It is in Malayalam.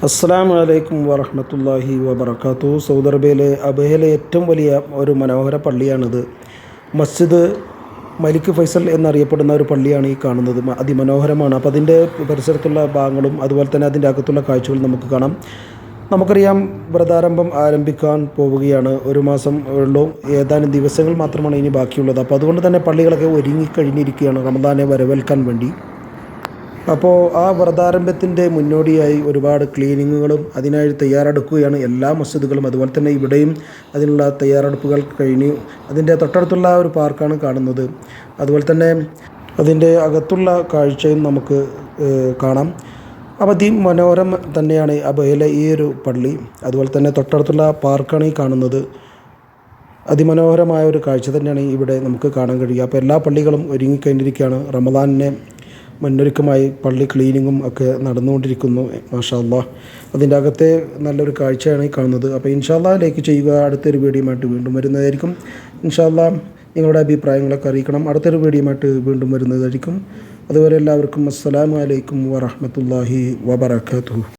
അസ്സലാമു അലൈക്കും വറഹ്മത്തുള്ളാഹി വബറകാതുഹു. സൗദി അറേബ്യയിലെ അബഹയിലെ ഏറ്റവും വലിയ ഒരു മനോഹര പള്ളിയാണിത്. മസ്ജിദ് മലിക് ഫൈസൽ എന്നറിയപ്പെടുന്ന ഒരു പള്ളിയാണ് ഈ കാണുന്നത്. അതിമനോഹരമാണ്. അപ്പോൾ അതിൻ്റെ പരിസരത്തുള്ള ഭാഗങ്ങളും അതുപോലെ തന്നെ അതിൻ്റെ അകത്തുള്ള കാഴ്ചകളും നമുക്ക് കാണാം. നമുക്കറിയാം, വ്രതാരംഭം ആരംഭിക്കാൻ പോവുകയാണ്. ഒരു മാസം ഉള്ളൂ, ഏതാനും ദിവസങ്ങൾ മാത്രമാണ് ഇനി ബാക്കിയുള്ളത്. അപ്പോൾ അതുകൊണ്ട് തന്നെ പള്ളികളൊക്കെ ഒരുങ്ങിക്കഴിഞ്ഞിരിക്കുകയാണ് റമദാനെ വരവേൽക്കാൻ വേണ്ടി. അപ്പോൾ ആ വ്രതാരംഭത്തിൻ്റെ മുന്നോടിയായി ഒരുപാട് ക്ലീനിങ്ങുകളും അതിനായി തയ്യാറെടുക്കുകയാണ് എല്ലാ മസ്ജിദുകളും. അതുപോലെ തന്നെ ഇവിടെയും അതിനുള്ള തയ്യാറെടുപ്പുകൾ കഴിഞ്ഞു. അതിൻ്റെ തൊട്ടടുത്തുള്ള ഒരു പാർക്കാണ് കാണുന്നത്. അതുപോലെ തന്നെ അതിൻ്റെ അകത്തുള്ള കാഴ്ചയും നമുക്ക് കാണാം. അപ്പോൾ മനോഹരം തന്നെയാണ് അബഹയിലെ ഈ ഒരു പള്ളി. അതുപോലെ തന്നെ തൊട്ടടുത്തുള്ള പാർക്കാണ് ഈ കാണുന്നത്. അതിമനോഹരമായ ഒരു കാഴ്ച തന്നെയാണ് ഇവിടെ നമുക്ക് കാണാൻ കഴിയുക. അപ്പോൾ എല്ലാ പള്ളികളും ഒരുങ്ങിക്കഴിഞ്ഞിരിക്കുകയാണ്. റമദാനിനെ മുന്നൊരുക്കമായി പള്ളി ക്ലീനിങ്ങും ഒക്കെ നടന്നുകൊണ്ടിരിക്കുന്നു. മാഷാ അല്ലാഹ്. അതിൻ്റെ അകത്തെ നല്ലൊരു കാഴ്ചയാണ് ഈ കാണുന്നത്. അപ്പോൾ ഇൻഷാ അല്ലാഹ് ലൈക്ക് ചെയ്യുക. അടുത്തൊരു വീഡിയോയുമായിട്ട് വീണ്ടും വരുന്നതായിരിക്കും. ഇൻഷാ അല്ലാഹ് നിങ്ങളുടെ അഭിപ്രായങ്ങളൊക്കെ അറിയിക്കണം. അടുത്തൊരു വീഡിയോയുമായിട്ട് വീണ്ടും വരുന്നതായിരിക്കും. അതുവരെ എല്ലാവർക്കും അസ്സലാമു അലൈക്കും വറഹ്മത്തുള്ളാഹി വബറകാതുഹു.